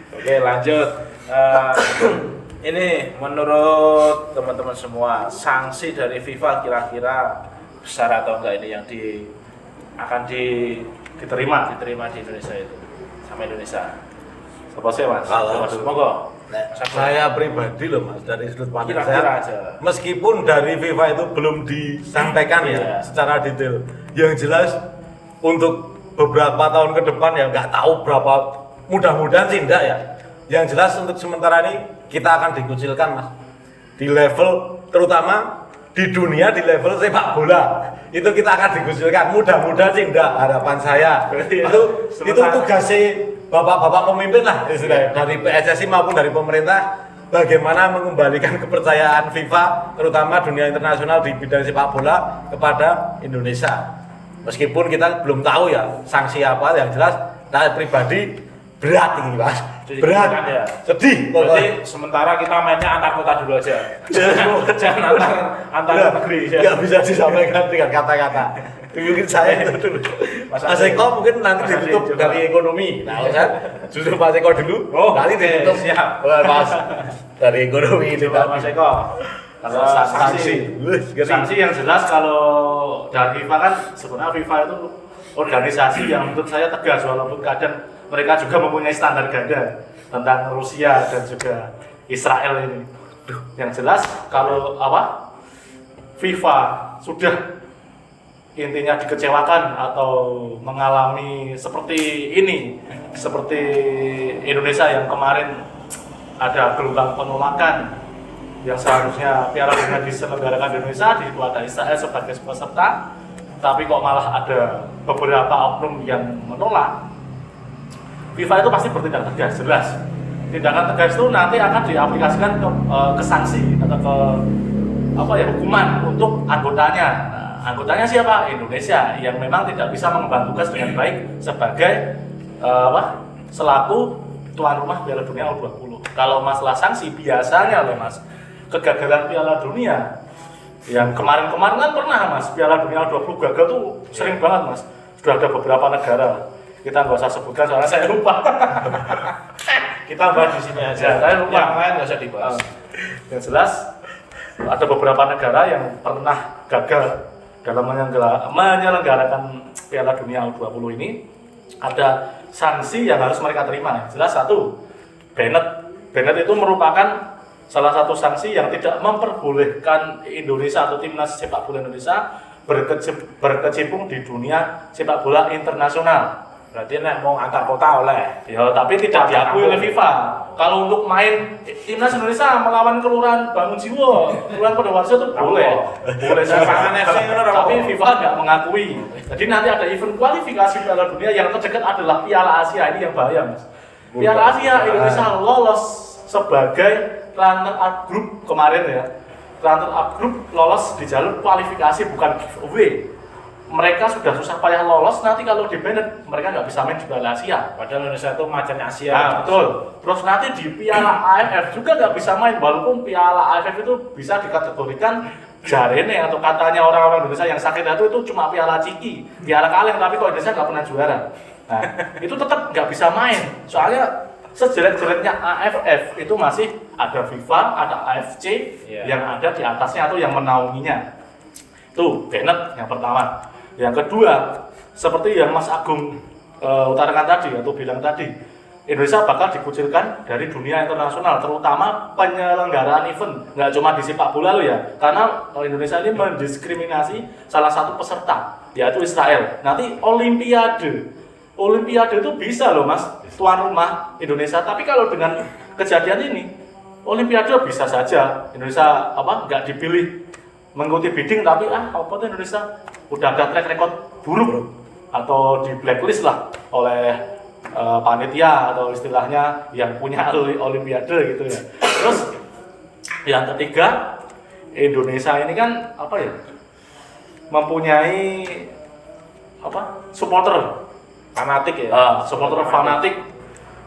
Oke, lanjut. Eh, ini menurut teman-teman semua, sanksi dari FIFA kira-kira besar atau enggak ini yang akan diterima di Indonesia itu sama Indonesia? Siapa sih Mas? Kalau Monggo. saya pribadi loh Mas, dari sudut pandang Kira-kira saya, aja. meskipun dari FIFA itu belum disampaikan Iya. ya secara detail, yang jelas untuk beberapa tahun ke depan ya nggak tahu berapa, mudah-mudahan sih enggak ya. Yang jelas untuk sementara ini kita akan dikucilkan Mas, di level terutama di dunia, di level sepak bola itu kita akan dikucilkan. Mudah-mudahan sih enggak, harapan saya itu tugasnya bapak-bapak pemimpin lah istilahnya, dari PSSI maupun dari pemerintah, bagaimana mengembalikan kepercayaan FIFA terutama dunia internasional di bidang sepak bola kepada Indonesia. Meskipun kita belum tahu ya sanksi apa, yang jelas saya pribadi berat ini Mas, berat, Ya. sedih Berarti sementara kita mainnya antar kota dulu aja. Jangan antar negeri. Nggak bisa disampaikan dengan kata-kata. Mungkin saya itu dulu. Mas Eko mungkin nanti Mas ditutup Adi, dari ekonomi. Nah, saya justru Mas Eko dulu. Oh, nanti oke, ditutup siap. Mas dari ekonomi itu. Coba Mas Eko. Kalau Sanksi yang jelas kalau dari FIFA kan sebenarnya FIFA itu organisasi yang menurut saya tegas, walaupun kadang mereka juga mempunyai standar ganda tentang Rusia dan juga Israel ini. Yang jelas kalau FIFA sudah intinya dikecewakan atau mengalami seperti ini, seperti Indonesia yang kemarin ada gelombang penolakan yang seharusnya Piala Dunia diselenggarakan di Indonesia, di situ ada Israel sebagai peserta, tapi kok malah ada beberapa oknum yang menolak. FIFA itu pasti bertindak tegas, jelas. Tindakan tegas itu nanti akan diaplikasikan ke sanksi atau ke hukuman untuk anggotanya. Nah, anggotanya siapa? Indonesia yang memang tidak bisa mengemban tugas dengan baik sebagai selaku tuan rumah Piala Dunia U20. Kalau masalah sanksi biasanya loh Mas, kegagalan Piala Dunia yang kemarin-kemarin kan pernah Mas, Piala Dunia U20 gagal tuh sering banget Mas. Sudah ada beberapa negara, kita nggak usah sebutkan soalnya saya lupa. Kita bahas di sini aja. Saya lupa. Yang lain nggak usah dibahas. Yang jelas ada beberapa negara yang pernah gagal dalam menyelenggarakan Piala Dunia U20 ini. Ada sanksi yang harus mereka terima. Jelas satu, Bennett itu merupakan salah satu sanksi yang tidak memperbolehkan Indonesia atau timnas sepak bola Indonesia berkecimpung di dunia sepak bola internasional. Berarti nek mau antar kota oleh. Ya, tapi tidak diakui oleh FIFA. Kalau untuk main timnas Indonesia melawan Kelurahan Bangunjiwo, Kelurahan Podowarjo itu boleh. Boleh Sepangan FC tapi FIFA nggak mengakui. Jadi nanti ada event kualifikasi Piala Dunia yang terdekat adalah Piala Asia, ini yang bahaya Mas. Piala Asia Indonesia lolos sebagai runner-up group kemarin ya. Runner-up group lolos di jalur kualifikasi bukan giveaway. Mereka sudah susah payah lolos, nanti kalau di Bennett mereka nggak bisa main di Piala Asia. Padahal Indonesia itu macan Asia. Nah, betul. Terus nanti di Piala AFF juga nggak bisa main, walaupun Piala AFF itu bisa dikategorikan jarene atau katanya orang-orang Indonesia yang sakit itu cuma Piala Ciki, Piala Kaleng, tapi kok Indonesia nggak pernah juara. Nah, itu tetap nggak bisa main. Soalnya sejelek-jeleknya AFF itu masih ada FIFA, ada AFC yang ada di atasnya atau yang menaunginya. Itu Bennett yang pertama. Yang kedua, seperti yang Mas Agung utarakan tadi atau bilang tadi, Indonesia bakal dikucilkan dari dunia internasional, terutama penyelenggaraan event. Nggak cuma di sepak bola loh ya, karena Indonesia ini mendiskriminasi salah satu peserta, yaitu Israel. Nanti Olimpiade itu bisa loh Mas, tuan rumah Indonesia. Tapi kalau dengan kejadian ini, Olimpiade bisa saja Indonesia nggak dipilih mengikuti bidding, tapi Indonesia udah ada track record buruk atau di blacklist lah oleh panitia atau istilahnya yang punya Olimpiade gitu ya. Terus yang ketiga, Indonesia ini kan mempunyai supporter Fanatik ya. Supporter fanatik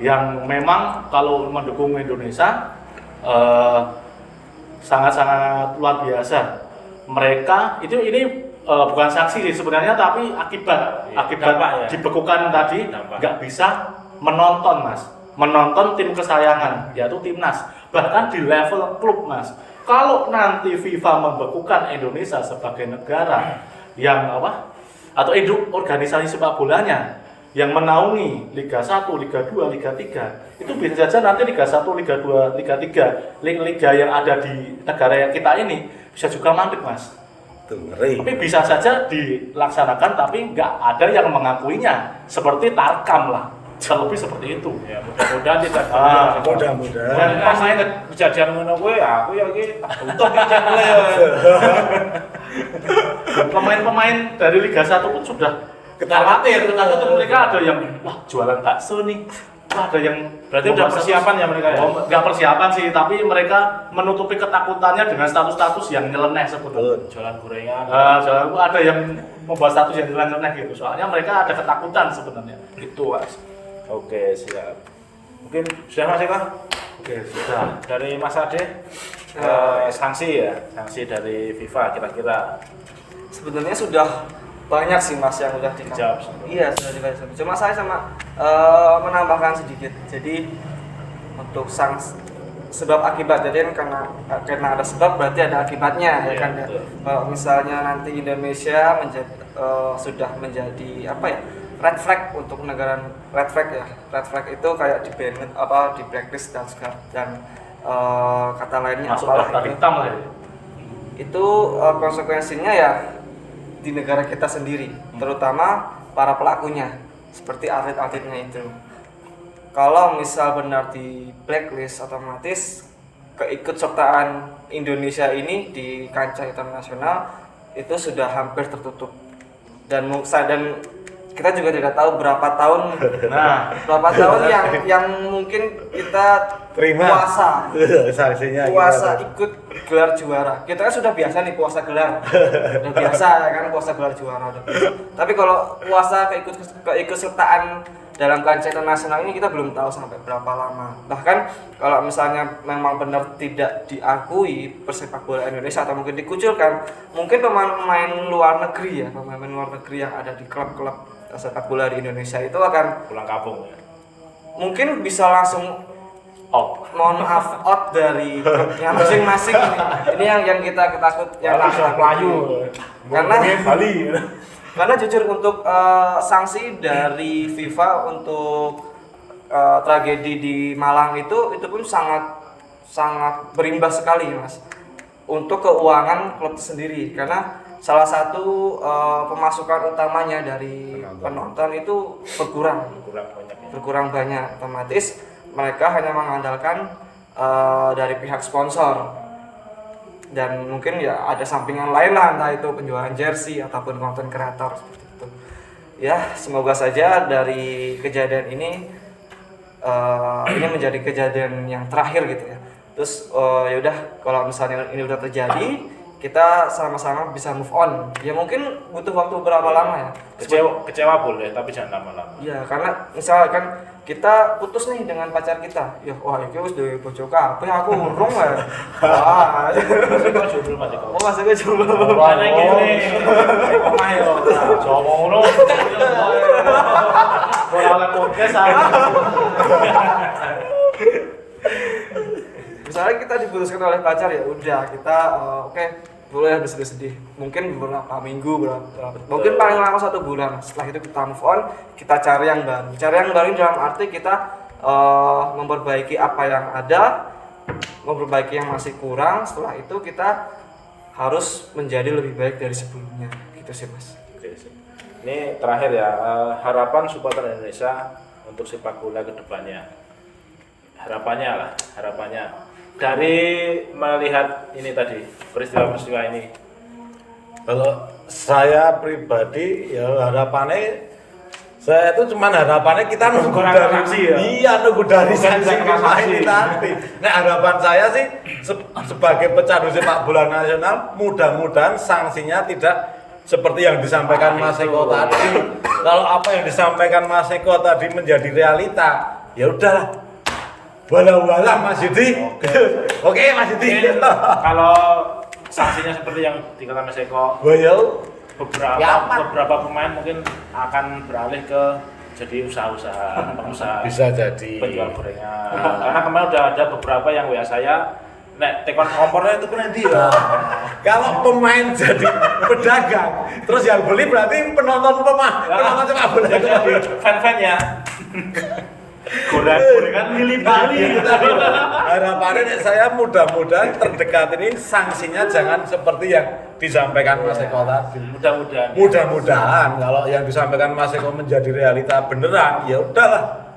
yang memang kalau mendukung Indonesia sangat-sangat luar biasa. Mereka ini bukan sanksi sih sebenarnya, tapi akibat dampak ya. dibekukan tadi nggak bisa menonton Mas. menonton tim kesayangan, yaitu timnas. Bahkan di level klub, Mas. Kalau nanti FIFA membekukan Indonesia sebagai negara yang atau organisasi sepak bolanya yang menaungi Liga 1, Liga 2, Liga 3, itu bisa saja nanti Liga 1, Liga 2, Liga 3, liga yang ada di negara yang kita ini bisa juga mandek, Mas. Tapi bisa saja dilaksanakan, tapi nggak ada yang mengakuinya, seperti Tarkam lah, terlebih seperti itu. Ya mudah-mudahan tidak. Mudah-mudahan. Pas kejadian ngono kuwi aku ya iki tutup iki mulai. Pemain-pemain dari Liga 1 pun sudah khawatir, mereka ada yang jualan bakso nih. Ada yang berarti udah persiapan ya mereka ya? Nggak persiapan sih, tapi mereka menutupi ketakutannya dengan status-status yang nyeleneh sebetulnya. Jualan gorengan. Ada yang membuat status yang nyeleneh gitu. Soalnya mereka ada ketakutan sebenarnya. Itu, Mas. Oke, siap. Mungkin sudah Mas Eko? Oke, sudah. Dari Mas Ade, sanksi ya, sanksi dari FIFA kira-kira. Sebenarnya sudah banyak sih Mas yang udah dijawab. Iya, sudah dijawab. Cuma saya menambahkan sedikit. Jadi untuk sanksi sebab akibat, jadi karena ada sebab berarti ada akibatnya, ya kan ya. Kalau misalnya nanti Indonesia sudah menjadi red flag untuk negara, red flag itu kayak di blacklist dan kata lainnya masuk daftar hitam lah ya. Itu konsekuensinya ya di negara kita sendiri, terutama para pelakunya seperti atlet-atletnya itu. Kalau misal benar di blacklist, otomatis keikutsertaan Indonesia ini di kancah internasional itu sudah hampir tertutup. Dan kita juga tidak tahu berapa tahun yang mungkin kita puasa ikut gelar juara. Kita kan sudah biasa nih puasa gelar, udah biasa ya kan, puasa gelar juara udah biasa. Tapi kalau puasa keikutsertaan dalam kancah internasional ini kita belum tahu sampai berapa lama. Bahkan kalau misalnya memang benar tidak diakui persepak bola Indonesia atau mungkin dikucilkan, mungkin pemain luar negeri yang ada di klub-klub sepak bola di Indonesia itu akan pulang kampung ya. Mungkin bisa langsung out dari klubnya masing-masing ini yang kita takut yang Melayu karena jujur untuk sanksi dari FIFA untuk tragedi di Malang itu pun sangat berimbas sekali Mas untuk keuangan klub sendiri, karena salah satu pemasukan utamanya dari penonton itu berkurang banyak. Otomatis mereka hanya mengandalkan dari pihak sponsor, dan mungkin ya ada sampingan lain lah, entah itu penjualan jersey ataupun konten kreator seperti itu. Ya semoga saja dari kejadian ini menjadi kejadian yang terakhir gitu ya. Terus ya udah, kalau misalnya ini udah terjadi, kita sama-sama bisa move on. Ya mungkin butuh waktu berapa lama ya. Kecewa boleh, tapi jangan lama-lama. Iya, karena misalkan kita putus nih dengan pacar kita. Ya wah iki wis duwe bojo kabeh, aku urung ya. Wah, masih ke jomblo. Wah, nek ngene. Omah yo. Coba ngono. Ora podcast Misalnya kita diputuskan oleh pacar, ya udah kita oke, boleh bersedih-sedih. Mungkin beberapa minggu, mungkin paling lama 1 bulan. Setelah itu kita move on, kita cari yang baru. Cari yang baru dalam arti kita memperbaiki apa yang ada, memperbaiki yang masih kurang. Setelah itu kita harus menjadi lebih baik dari sebelumnya. Gitu sih Mas. Oke, ini terakhir ya, harapan supporter Indonesia untuk sepak bola ke depannya. Harapannya dari melihat ini tadi, peristiwa-peristiwa ini. Kalau saya pribadi ya harapannya, saya itu cuman harapannya kita nunggu dari sanksi ya? Iya, nunggu dari sanksi ini tadi. Nah harapan saya sih sebagai pecandu sepak bola nasional, mudah-mudahan sanksinya tidak seperti yang disampaikan Mas Eko tadi. Kalau apa yang disampaikan Mas Eko tadi menjadi realita, ya udahlah. Wala-wala Mas Yudi. Oke Mas Yudi. Kalau sanksinya seperti yang dikatakan Mas Eko, beberapa pemain mungkin akan beralih ke jadi pengusaha Bisa jadi. penjual gorengan. Karena kemarin udah ada beberapa yang WA saya, nek tekon kompornya itu kan dia. Kalau pemain jadi pedagang, terus yang beli berarti penonton sepak bola. Jadi fan-fannya. Gorengan milih Bali. Harapannya nek saya mudah-mudahan terdekat ini sanksinya jangan seperti yang disampaikan Mas Eko tadi. Mudah-mudahan. Mudah-mudahan kalau yang disampaikan Mas Eko menjadi realita beneran, ya udahlah.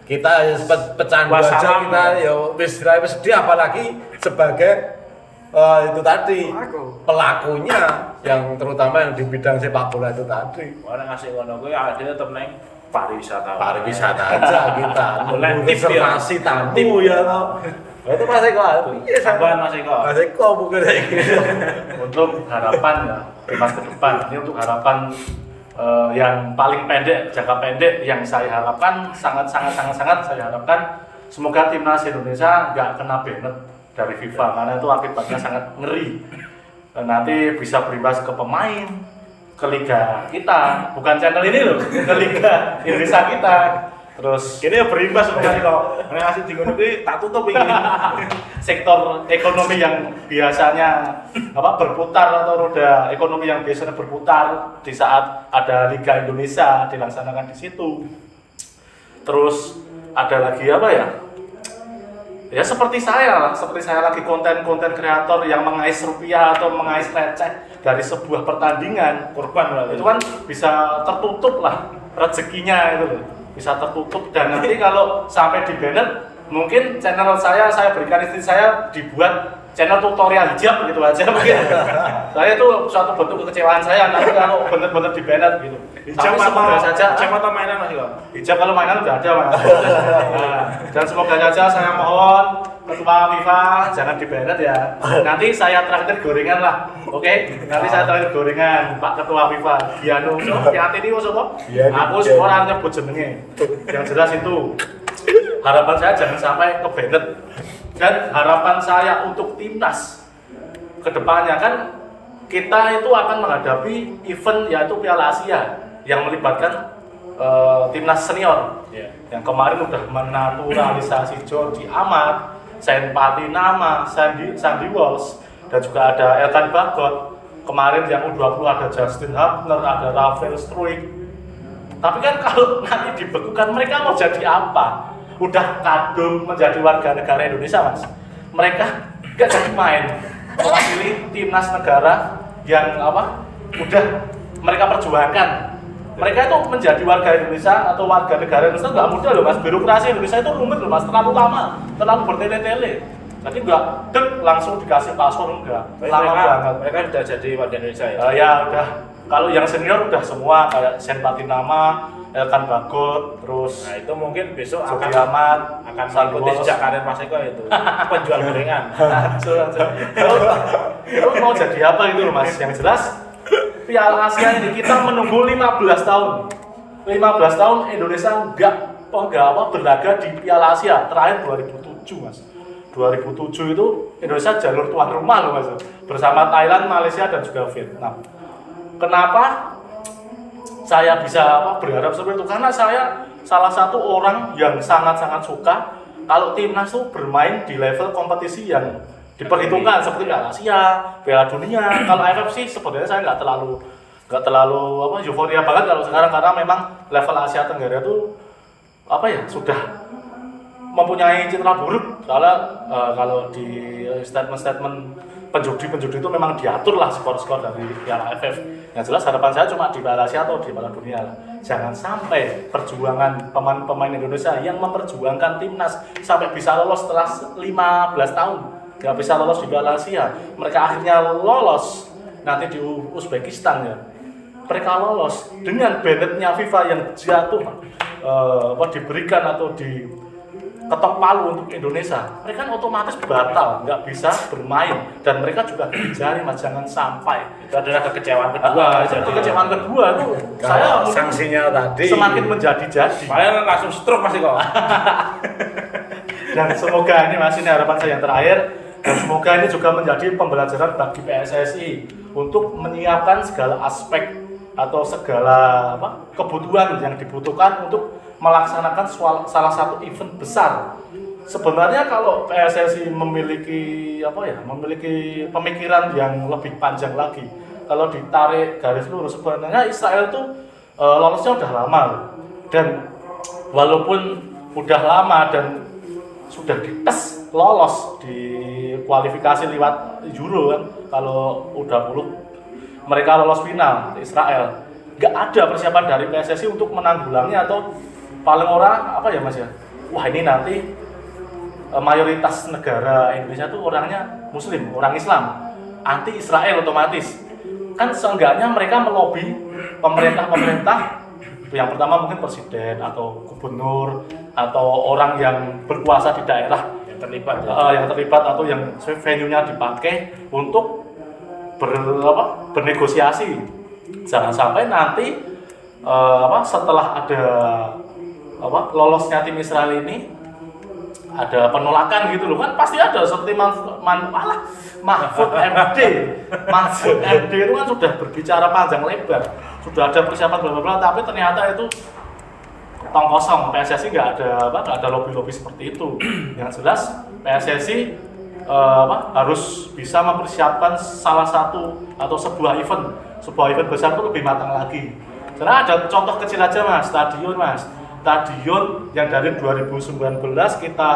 Kita pecandu aja, Wassalam. kita ya wis sedih, apalagi sebagai itu tadi pelakunya yang terutama yang di bidang sepak bola itu tadi. Orang ngasih ngono kuwi ada tetep neng pariwisata. Pariwisata aja kita, Boleh nunggu tip ya. reservasi tamu ya toh. Itu Mas Eko. Iya, Tambahan Mas Eko. Mas Eko bukan Untuk harapan ya, Timnas ke depan ini untuk harapan yang paling pendek, jangka pendek yang saya harapkan sangat saya harapkan semoga timnas Indonesia nggak kena banned dari FIFA karena itu akibatnya sangat ngeri. Nanti bisa berimbas ke pemain, ke liga kita, bukan channel ini loh, ke liga Indonesia kita. Terus Kini ya berimbas kok kok. Nek ngasih di ngono kuwi tak tutup iki. sektor ekonomi yang biasanya berputar atau roda ekonomi yang biasanya berputar di saat ada Liga Indonesia dilaksanakan di situ. Terus ada lagi apa ya? Ya seperti saya lagi konten kreator yang mengais rupiah atau mengais receh dari sebuah pertandingan. Korban berarti. Itu kan bisa tertutup lah rezekinya itu loh. Bisa tertutup dan nanti kalau sampai di banned mungkin channel saya berikan istri saya dibuat channel tutorial hijab gitu aja mungkin. Saya itu suatu bentuk kekecewaan saya nanti kalau benar-benar di banned gitu. Hijab Tapi semoga saja hijab atau mainan Mas Eko? hijab kalau mainan udah ada Mas. Nah, dan semoga saja saya mohon Ketua FIFA jangan di banned ya. Nanti saya traktir gorengan lah. Oke? Nanti saya traktir gorengan Pak Ketua FIFA. Gianu, hati ini sapa? Aku orang nyebut jenenge. Yang jelas itu harapan saya jangan sampai ke banned. Dan harapan saya untuk timnas kedepannya kan kita itu akan menghadapi event yaitu Piala Asia yang melibatkan timnas senior. Yang kemarin udah menaturalisasi Jordi Amat, Sain Patinama, Sandy Walsh, dan juga ada Elkan Bagot. Kemarin yang U20 ada Justin Hubner, ada Rafael Struijk. Tapi kan kalau nanti dibekukan mereka mau jadi apa? Udah kadung menjadi warga negara Indonesia Mas. Mereka gak jadi main mewakili timnas negara yang udah mereka perjuangkan. Mereka itu menjadi warga Indonesia atau warga negara Indonesia nggak mudah loh Mas. Birokrasi Indonesia itu rumit loh Mas, terlalu lama, terlalu bertele-tele. Jadi nggak langsung dikasih paspor enggak, lama banget. Mereka sudah jadi warga Indonesia ya? Ya udah, kalau yang senior udah semua kayak Sen Patinama, Elkan Bagot, terus Nah itu mungkin besok Jordi akan Amat, mengikuti jejak karir Mas Eko itu penjual gorengan. Lo mau jadi apa gitu loh Mas? Yang jelas Piala Asia ini kita menunggu 15 tahun. 15 tahun Indonesia enggak berlaga di Piala Asia terakhir 2007 Mas. 2007 itu Indonesia jalur tuan rumah loh Mas. Bersama Thailand, Malaysia dan juga Vietnam. Kenapa saya bisa berharap seperti itu? Karena saya salah satu orang yang sangat-sangat suka kalau timnas itu bermain di level kompetisi yang diperhitungkan seperti Piala Asia, Piala Dunia. Kalau AFF sih sebenarnya saya nggak terlalu euforia banget kalau sekarang karena memang level Asia Tenggara itu sudah mempunyai citra buruk. Soalnya kalau di statement penjudi itu memang diatur lah skor-skor dari Piala AFF. Yang jelas harapan saya cuma di Piala Asia atau di Piala Dunia lah. Jangan sampai perjuangan pemain Indonesia yang memperjuangkan timnas sampai bisa lolos setelah 15 tahun nggak bisa lolos di Piala Asia. Mereka akhirnya lolos nanti di Uzbekistan ya. Mereka lolos dengan bannednya FIFA yang jatuh diberikan atau di ketok palu untuk Indonesia. Mereka kan otomatis batal, nggak bisa bermain dan mereka juga dijari Mas jangan sampai. Itu adalah kekecewaan kedua. Kekecewaan kedua tuh saya sanksinya tadi semakin menjadi-jadi. Malah langsung stroke Mas Eko. Dan semoga ini Mas ini harapan saya yang terakhir. Dan semoga ini juga menjadi pembelajaran bagi PSSI untuk menyiapkan segala aspek atau segala kebutuhan yang dibutuhkan untuk melaksanakan salah satu event besar. Sebenarnya kalau PSSI memiliki memiliki pemikiran yang lebih panjang lagi, kalau ditarik garis lurus sebenarnya Israel itu lolosnya udah lama, dan walaupun udah lama dan sudah dites lolos di kualifikasi lewat Euro kan, kalau udah mereka lolos final Israel, nggak ada persiapan dari PSSI untuk menanggulangi atau paling orang Mas ya, wah ini nanti mayoritas negara Indonesia tuh orangnya Muslim, orang Islam, anti Israel otomatis. Kan seenggaknya mereka melobi pemerintah yang pertama mungkin presiden atau gubernur atau orang yang berkuasa di daerah yang terlibat atau yang venue-nya dipakai untuk bernegosiasi. Jangan sampai nanti setelah ada lolosnya tim Israel ini ada penolakan gitu loh, kan pasti ada seperti Mahfud MD itu kan sudah berbicara panjang lebar, sudah ada persiapan bla bla bla, tapi ternyata itu tong kosong. PSSI nggak ada lobby seperti itu. Yang jelas PSSI harus bisa mempersiapkan salah satu atau sebuah event besar itu lebih matang lagi. Karena ada contoh kecil aja stadion yang dari 2019 kita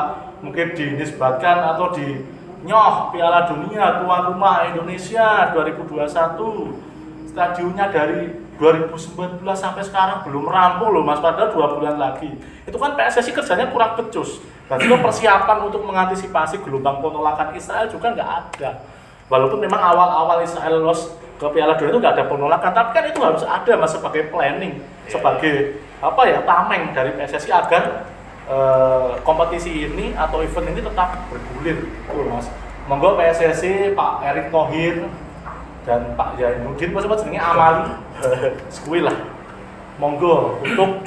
mungkin dinisbatkan atau dinyoh Piala Dunia tuan rumah Indonesia 2021, stadionnya dari 2019 sampai sekarang belum rampung loh Mas, padahal 2 bulan lagi. Itu kan PSSI kerjanya kurang becus, dan juga persiapan untuk mengantisipasi gelombang penolakan Israel juga nggak ada. Walaupun memang awal-awal Israel lolos ke Piala Dunia itu nggak ada penolakan, tapi kan itu harus ada Mas, sebagai planning, sebagai tameng dari PSSI agar kompetisi ini atau event ini tetap bergulir, Mas. Monggo PSSI, Pak Erick Thohir dan Pak Zainuddin, maksudnya jenenge Amali, sekuil lah. Monggo untuk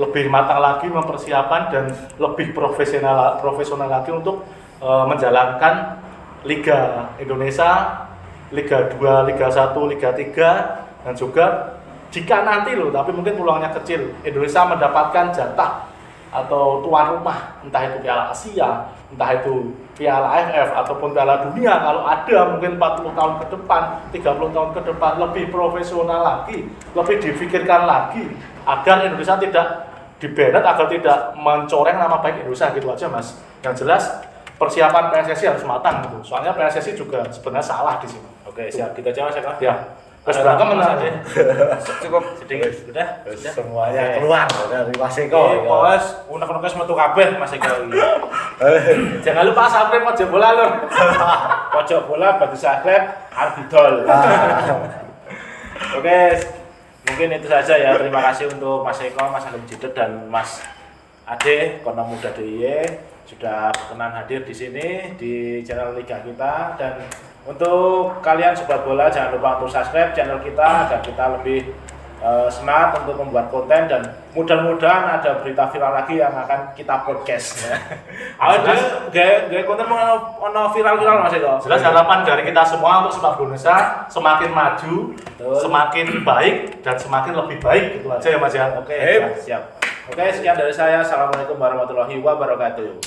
lebih matang lagi mempersiapkan dan lebih profesional lagi untuk menjalankan Liga Indonesia, Liga 2, Liga 1, Liga 3, dan juga jika nanti tapi mungkin peluangnya kecil, Indonesia mendapatkan jatah atau tuan rumah, entah itu Piala Asia, entah itu Piala AFF ataupun Piala Dunia, kalau ada mungkin 40 tahun ke depan, 30 tahun ke depan, lebih profesional lagi, lebih difikirkan lagi agar Indonesia tidak dibanet, agar tidak mencoreng nama baik Indonesia, gitu aja Mas. Yang jelas persiapan PSSI harus matang gitu. Soalnya PSSI juga sebenarnya salah di sini. Oke, siap. Kita jawab Mas. Ya. Terus berangkat menang. Cukup sedikit. Sudah. Semuanya keluar dari Mas Eko. Pokoknya unek-unek metu kabeh Mas Eko iki. Jangan lupa subscribe pojok bola lur. Pojok bola batu subscribe Arbidol. Oke, mungkin itu saja ya. Terima kasih untuk Mas Eko, Mas Agung Jidet dan Mas Ade Kono Muda DIY sudah berkenan hadir di sini di channel Liga kita. Dan untuk kalian sobat bola, jangan lupa untuk subscribe channel kita agar kita lebih semangat untuk membuat konten, dan mudah-mudahan ada berita viral lagi yang akan kita podcast. Ada gaya konten ono viral Mas Eko. Jelas harapan dari kita semua untuk sepak bola Indonesia semakin maju, semakin baik dan semakin lebih baik, gitu aja ya Mas ya. Oke, siap. Oke, sekian dari saya. Assalamualaikum warahmatullahi wabarakatuh.